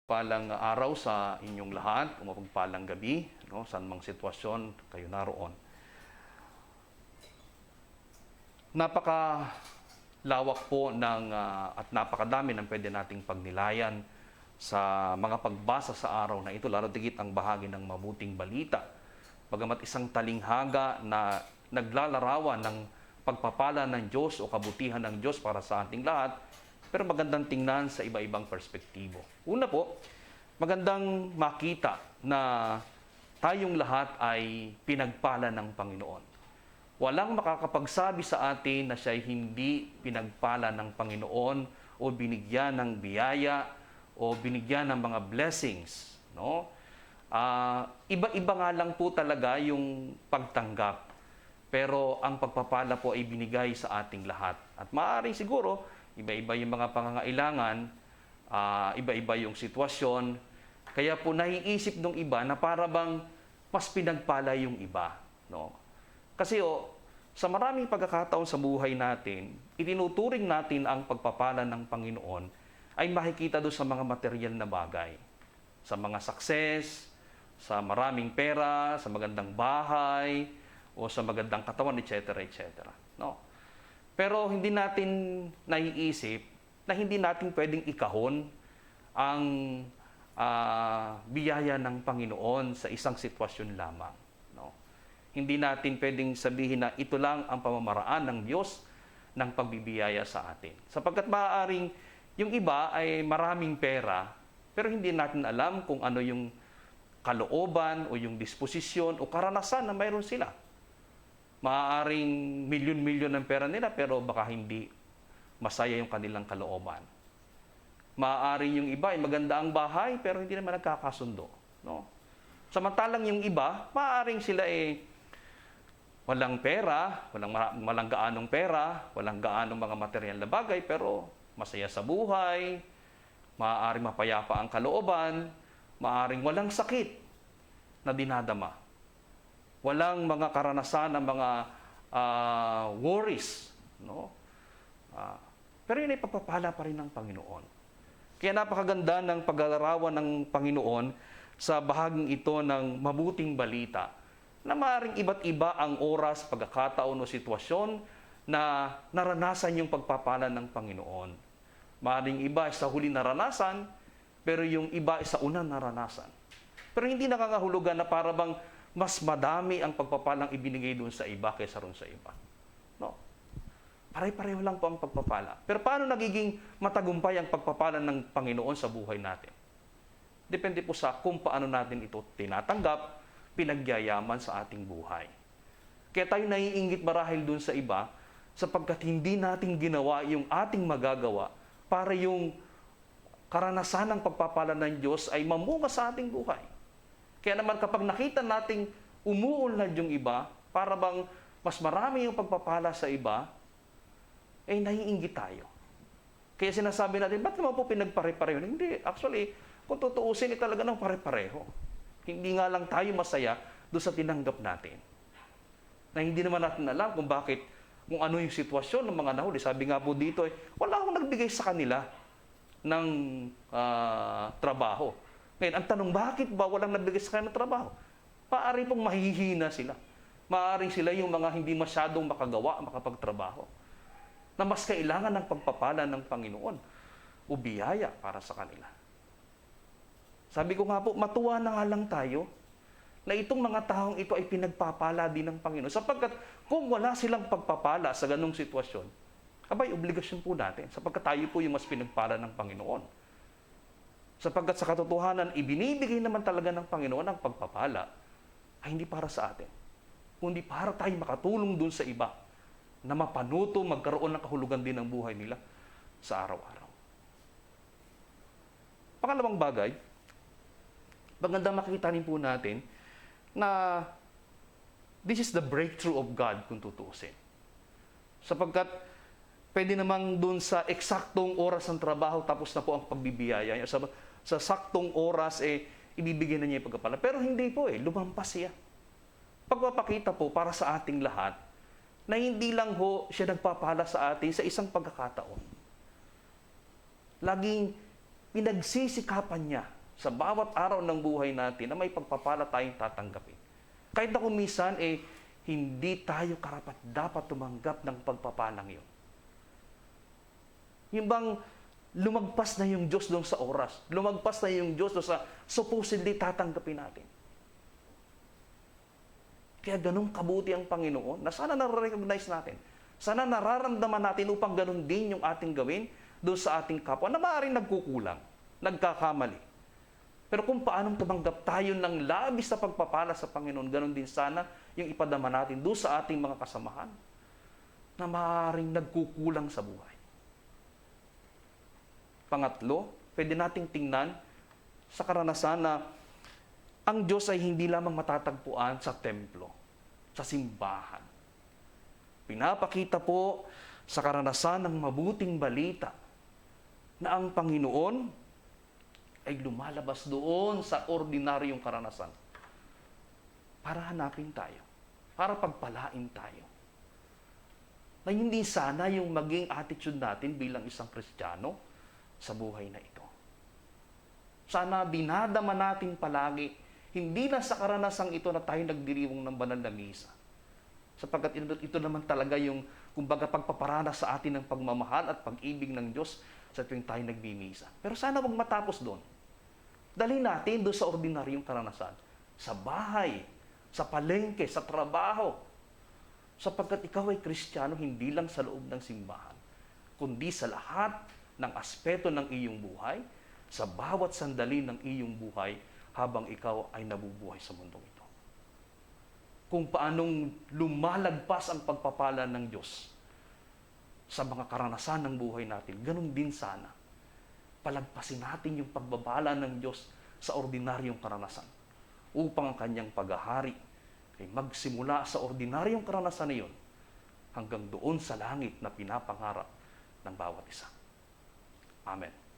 Palang araw sa inyong lahat, o mapagpalang gabi, no, saan mang sitwasyon kayo naroon. Napakalawak po at napakadami ng pwede nating pagnilayan sa mga pagbasa sa araw na ito, lalo tigit ang bahagi ng mabuting balita. Bagamat isang talinghaga na naglalarawan ng pagpapala ng Diyos o kabutihan ng Diyos para sa ating lahat, pero magandang tingnan sa iba-ibang perspektibo. Una po, magandang makita na tayong lahat ay pinagpala ng Panginoon. Walang makakapagsabi sa atin na siya'y hindi pinagpala ng Panginoon o binigyan ng biyaya o binigyan ng mga blessings. No? Iba-iba nga lang po talaga yung pagtanggap. Pero ang pagpapala po ay binigay sa ating lahat. At maaaring siguro, iba-iba yung mga pangangailangan, iba-iba yung sitwasyon. Kaya po naiisip ng iba na para bang mas pinagpala yung iba. No? Kasi sa maraming pagkakataon sa buhay natin, itinuturing natin ang pagpapala ng Panginoon ay makikita doon sa mga material na bagay. Sa mga success, sa maraming pera, sa magandang bahay, o sa magandang katawan, etc. etc. No? Pero hindi natin naiisip na hindi natin pwedeng ikahon ang biyaya ng Panginoon sa isang sitwasyon lamang. No? Hindi natin pwedeng sabihin na ito lang ang pamamaraan ng Diyos ng pagbibiyaya sa atin. Sapagkat maaaring yung iba ay maraming pera, pero hindi natin alam kung ano yung kalooban o yung disposisyon o karanasan na mayroon sila. Maaaring milyon-milyon ng pera nila pero baka hindi masaya yung kanilang kalooban. Maaaring yung iba ay maganda ang bahay pero hindi naman nagkakasundo. No? Samantalang yung iba, maaaring sila walang pera, walang gaanong pera, walang gaanong mga material na bagay pero masaya sa buhay, maaaring mapayapa ang kalooban, maaaring walang sakit na dinadama. Walang mga karanasan ng mga worries. No? Pero yun ay pagpapala pa rin ng Panginoon. Kaya napakaganda ng pag-alarawan ng Panginoon sa bahaging ito ng mabuting balita na maaaring iba't iba ang oras, pagkakataon o sitwasyon na naranasan yung pagpapala ng Panginoon. Maaaring iba ay sa huli naranasan, pero yung iba ay sa unang naranasan. Pero hindi nakangahulugan na para bang mas madami ang pagpapalang ibinigay doon sa iba kaysa roon sa iba. No? Pare-pareho lang po ang pagpapala. Pero paano nagiging matagumpay ang pagpapala ng Panginoon sa buhay natin? Depende po sa kung paano natin ito tinatanggap, pinagyayaman sa ating buhay. Kaya tayo naiinggit marahil doon sa iba sapagkat hindi natin ginawa yung ating magagawa para yung karanasan ng pagpapala ng Diyos ay mamunga sa ating buhay. Kaya naman kapag nakita nating umuunlad yung iba, para bang mas marami yung pagpapala sa iba, naiinggit tayo. Kaya sinasabi natin, ba't naman po pinagpare-pareho? Hindi, actually, kung tutuusin, talaga ng pare-pareho. Hindi nga lang tayo masaya doon sa tinanggap natin. Na hindi naman natin alam kung bakit, kung ano yung sitwasyon ng mga nahuli. Sabi nga po dito, wala akong nagbigay sa kanila ng trabaho. Ngayon, ang tanong, bakit ba walang nabigay sa kanila ng trabaho? Maaari pong mahihina sila. Maaari sila yung mga hindi masyadong makagawa, makapagtrabaho. Na mas kailangan ng pagpapala ng Panginoon o biyaya para sa kanila. Sabi ko nga po, matuwa na nga lang tayo na itong mga taong ito ay pinagpapala din ng Panginoon. Sapagkat kung wala silang pagpapala sa ganong sitwasyon, abay, obligasyon po natin. Sapagkat tayo po yung mas pinagpala ng Panginoon. Sapagkat sa katotohanan, ibinibigay naman talaga ng Panginoon ang pagpapala ay hindi para sa atin, kundi para tayo makatulong dun sa iba na mapanuto, magkaroon ng kahulugan din ng buhay nila sa araw-araw. Pangalawang bagay, maganda makita rin po natin na this is the breakthrough of God kung tutuusin. Sapagkat pwede namang dun sa eksaktong oras ng trabaho tapos na po ang pagbibiyaya niya. Sa saktong oras, ibibigay na niya yung pagpapala. Pero hindi po lumampas siya. Pagpapakita po para sa ating lahat na hindi lang siya nagpapala sa atin sa isang pagkakataon. Laging pinagsisikapan niya sa bawat araw ng buhay natin na may pagpapala tayong tatanggapin. Kahit na kung minsan, hindi tayo karapat-dapat tumanggap ng pagpapalang yun. Yung bang lumagpas na yung Diyos doon sa oras, lumagpas na yung Diyos doon sa supposedly tatanggapin natin. Kaya ganun kabuti ang Panginoon na sana na-recognize natin, sana nararamdaman natin upang ganun din yung ating gawin doon sa ating kapwa na maaaring nagkukulang, nagkakamali. Pero kung paanong tumanggap tayo ng labis na pagpapala sa Panginoon, ganun din sana yung ipadama natin doon sa ating mga kasamahan na maaaring nagkukulang sa buhay. Pangatlo, pwede nating tingnan sa karanasan na ang Diyos ay hindi lamang matatagpuan sa templo, sa simbahan. Pinapakita po sa karanasan ng mabuting balita na ang Panginoon ay lumalabas doon sa ordinaryong karanasan para hanapin tayo, para pagpalain tayo. Na hindi sana yung maging attitude natin bilang isang Kristiyano sa buhay na ito. Sana dinadama natin palagi, hindi na sa karanasang ito na tayo nagdiriwang ng banal na misa. Sapagkat ito naman talaga yung, kumbaga, pagpaparana sa atin ng pagmamahal at pag-ibig ng Diyos sa tuwing tayo nagmimisa. Pero sana wag matapos doon. Dalhin natin doon sa ordinaryong karanasan. Sa bahay, sa palengke, sa trabaho. Sapagkat ikaw ay Kristiyano hindi lang sa loob ng simbahan, kundi sa lahat ng aspeto ng iyong buhay, sa bawat sandali ng iyong buhay habang ikaw ay nabubuhay sa mundong ito. Kung paanong lumalagpas ang pagpapala ng Diyos sa mga karanasan ng buhay natin, ganun din sana. Palagpasin natin yung pagbabala ng Diyos sa ordinaryong karanasan upang ang kanyang paghahari ay magsimula sa ordinaryong karanasan na iyon hanggang doon sa langit na pinapangarap ng bawat isa. Amen.